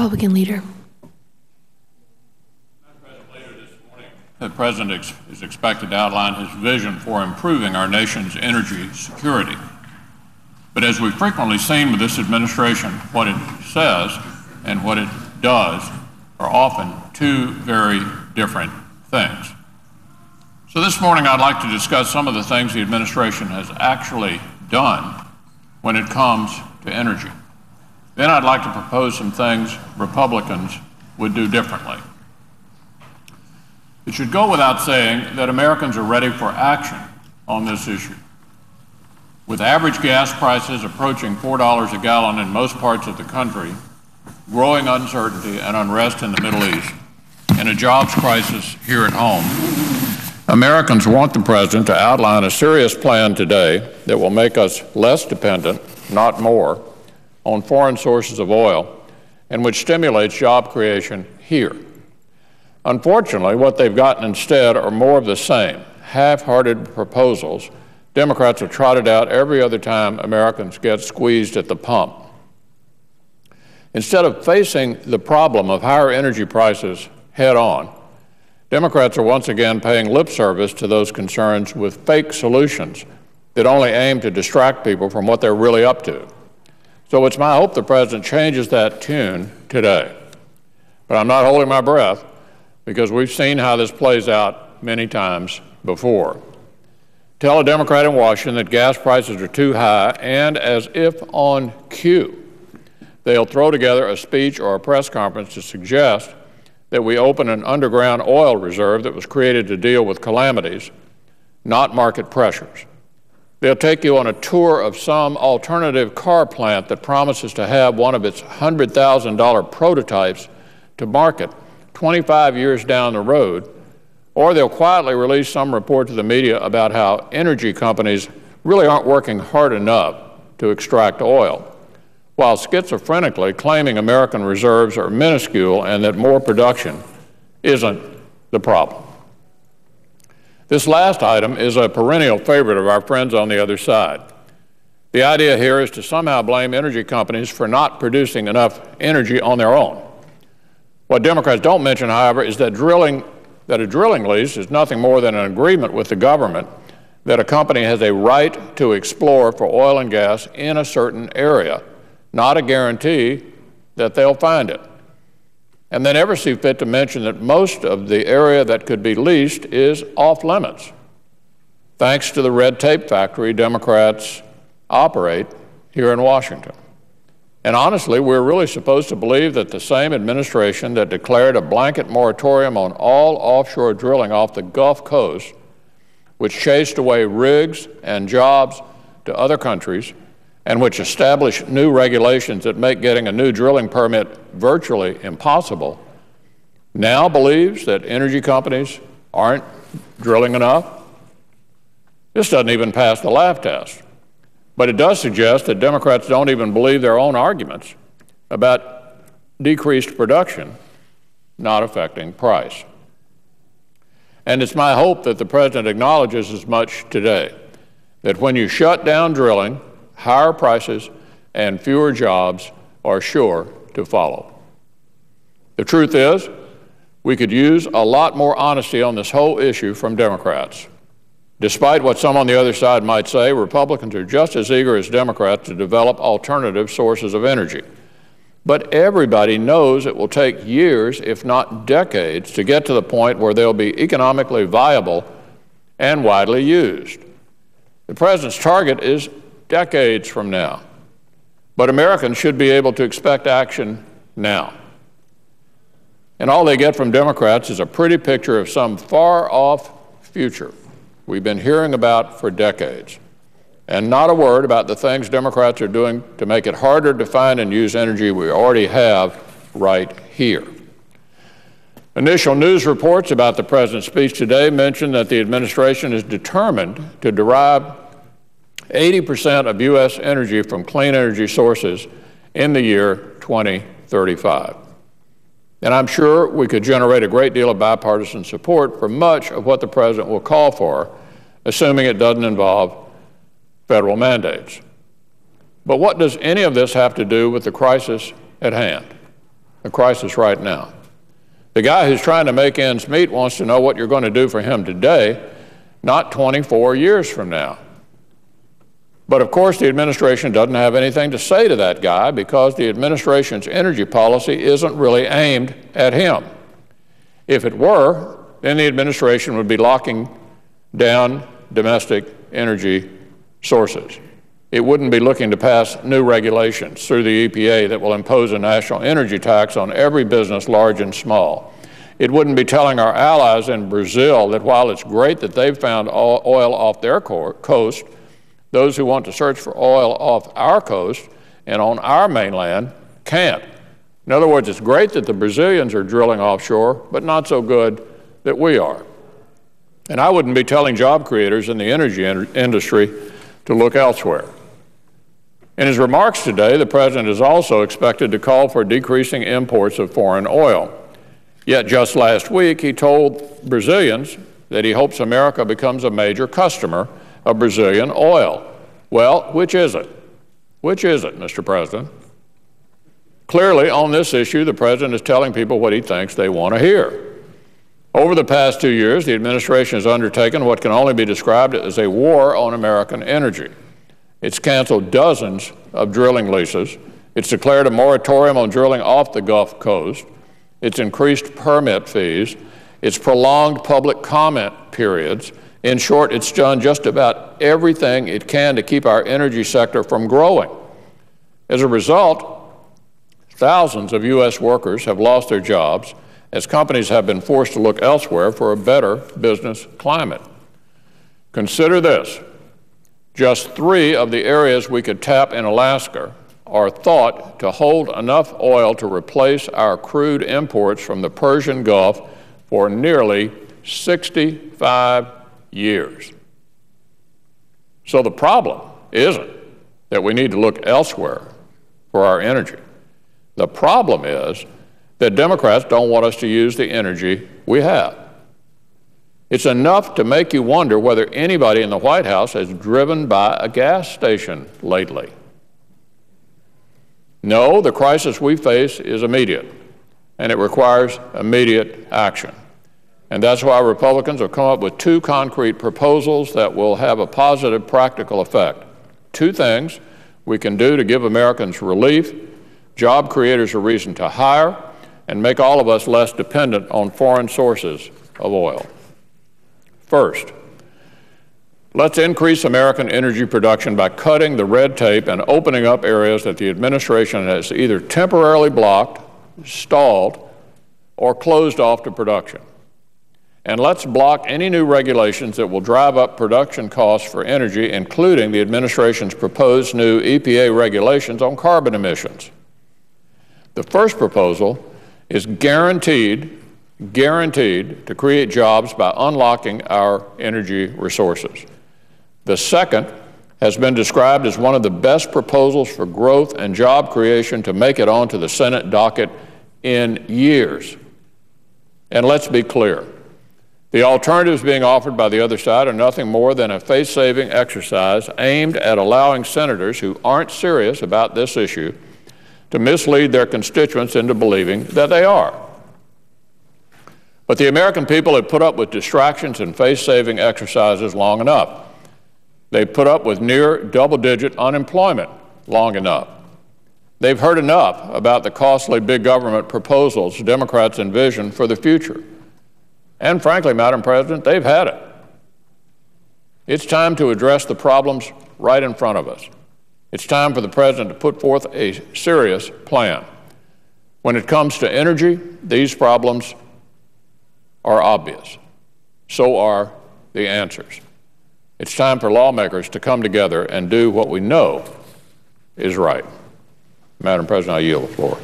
Republican Leader. The President is expected to outline his vision for improving our nation's energy security. But as we've frequently seen with this administration, what it says and what it does are often two very different things. So this morning I'd like to discuss some of the things the administration has actually done when it comes to energy. Then I'd like to propose some things Republicans would do differently. It should go without saying that Americans are ready for action on this issue. With average gas prices approaching $4 a gallon in most parts of the country, growing uncertainty and unrest in the Middle East, and a jobs crisis here at home, Americans want the President to outline a serious plan today that will make us less dependent, not more, on foreign sources of oil, and which stimulates job creation here. Unfortunately, what they've gotten instead are more of the same, half-hearted proposals Democrats have trotted out every other time Americans get squeezed at the pump. Instead of facing the problem of higher energy prices head-on, Democrats are once again paying lip service to those concerns with fake solutions that only aim to distract people from what they're really up to. So it's my hope the President changes that tune today. But I'm not holding my breath, because we've seen how this plays out many times before. Tell a Democrat in Washington that gas prices are too high, and as if on cue, they'll throw together a speech or a press conference to suggest that we open an underground oil reserve that was created to deal with calamities, not market pressures. They'll take you on a tour of some alternative car plant that promises to have one of its $100,000 prototypes to market 25 years down the road, or they'll quietly release some report to the media about how energy companies really aren't working hard enough to extract oil, while schizophrenically claiming American reserves are minuscule and that more production isn't the problem. This last item is a perennial favorite of our friends on the other side. The idea here is to somehow blame energy companies for not producing enough energy on their own. What Democrats don't mention, however, is that a drilling lease is nothing more than an agreement with the government that a company has a right to explore for oil and gas in a certain area, not a guarantee that they'll find it. And they never see fit to mention that most of the area that could be leased is off limits, thanks to the red tape factory Democrats operate here in Washington. And honestly, we're really supposed to believe that the same administration that declared a blanket moratorium on all offshore drilling off the Gulf Coast, which chased away rigs and jobs to other countries, and which established new regulations that make getting a new drilling permit virtually impossible, now believes that energy companies aren't drilling enough? This doesn't even pass the laugh test. But it does suggest that Democrats don't even believe their own arguments about decreased production not affecting price. And it's my hope that the President acknowledges as much today, that when you shut down drilling, higher prices and fewer jobs are sure to follow. The truth is, we could use a lot more honesty on this whole issue from Democrats. Despite what some on the other side might say, Republicans are just as eager as Democrats to develop alternative sources of energy. But everybody knows it will take years, if not decades, to get to the point where they'll be economically viable and widely used. The President's target is decades from now. But Americans should be able to expect action now. And all they get from Democrats is a pretty picture of some far-off future we've been hearing about for decades, and not a word about the things Democrats are doing to make it harder to find and use energy we already have right here. Initial news reports about the President's speech today mention that the administration is determined to derive 80% of U.S. energy from clean energy sources in the year 2035. And I'm sure we could generate a great deal of bipartisan support for much of what the President will call for, assuming it doesn't involve federal mandates. But what does any of this have to do with the crisis at hand? the crisis right now. The guy who's trying to make ends meet wants to know what you're going to do for him today, not 24 years from now. But of course, the administration doesn't have anything to say to that guy because the administration's energy policy isn't really aimed at him. If it were, then the administration would be locking down domestic energy sources. It wouldn't be looking to pass new regulations through the EPA that will impose a national energy tax on every business, large and small. It wouldn't be telling our allies in Brazil that while it's great that they've found oil off their coast, those who want to search for oil off our coast and on our mainland can't. In other words, it's great that the Brazilians are drilling offshore, but not so good that we are. And I wouldn't be telling job creators in the energy industry to look elsewhere. In his remarks today, the President is also expected to call for decreasing imports of foreign oil. Yet just last week, he told Brazilians that he hopes America becomes a major customer of Brazilian oil. Well, which is it? Which is it, Mr. President? Clearly, on this issue, the President is telling people what he thinks they want to hear. Over the past 2 years, the administration has undertaken what can only be described as a war on American energy. It's canceled dozens of drilling leases. It's declared a moratorium on drilling off the Gulf Coast. It's increased permit fees. It's prolonged public comment periods. In short, it's done just about everything it can to keep our energy sector from growing. As a result, thousands of U.S. workers have lost their jobs as companies have been forced to look elsewhere for a better business climate. Consider this. Just 3 of the areas we could tap in Alaska are thought to hold enough oil to replace our crude imports from the Persian Gulf for nearly 65 years. So the problem isn't that we need to look elsewhere for our energy. The problem is that Democrats don't want us to use the energy we have. It's enough to make you wonder whether anybody in the White House has driven by a gas station lately. No, the crisis we face is immediate, and it requires immediate action. And that's why Republicans have come up with 2 concrete proposals that will have a positive practical effect. 2 things we can do to give Americans relief, job creators a reason to hire, and make all of us less dependent on foreign sources of oil. First, let's increase American energy production by cutting the red tape and opening up areas that the administration has either temporarily blocked, stalled, or closed off to production. And let's block any new regulations that will drive up production costs for energy, including the administration's proposed new EPA regulations on carbon emissions. The first proposal is guaranteed to create jobs by unlocking our energy resources. The second has been described as one of the best proposals for growth and job creation to make it onto the Senate docket in years. And let's be clear, the alternatives being offered by the other side are nothing more than a face-saving exercise aimed at allowing senators who aren't serious about this issue to mislead their constituents into believing that they are. But the American people have put up with distractions and face-saving exercises long enough. They've put up with near double-digit unemployment long enough. They've heard enough about the costly big government proposals Democrats envision for the future. And frankly, Madam President, they've had it. It's time to address the problems right in front of us. It's time for the President to put forth a serious plan. When it comes to energy, these problems are obvious. So are the answers. It's time for lawmakers to come together and do what we know is right. Madam President, I yield the floor.